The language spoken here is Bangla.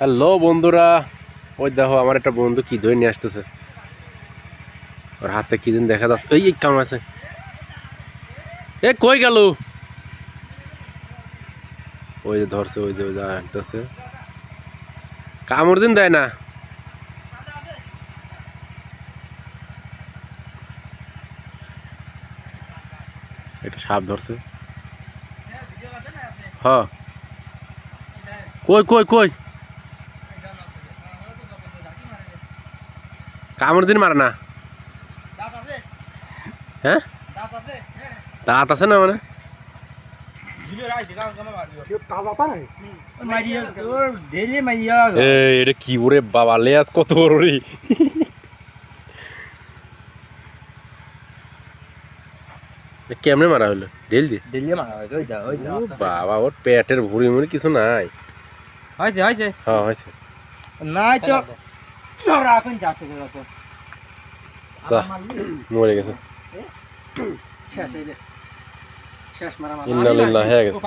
হ্যালো বন্ধুরা, ওই দেখো আমার একটা বন্ধু কি ধরে নিয়ে আসতেছে। ওর হাতে কি দিন দেখা যাচ্ছে। এই কাম আছে। এ কই গেল? ওই যে ধরছে, ওই যে হাঁটতেছে। কামড় দিন দেয় না। একটা সাপ ধরছে। হ্যাঁ, কই কই কই কামড় দিন মারে না। হ্যাঁ, দাঁত আছে না মানে? এটা কি ওরে বাবা, লেজ কত বড় রে। কেমনে মারা হলো? ঢেল দি বাবা, ওর পেটের ভুড়ি মুড়ি কিছু নাই। হ্যাঁ হয়েছে। মরে গেছে। ইন্না লিল্লাহি হয়ে গেছে।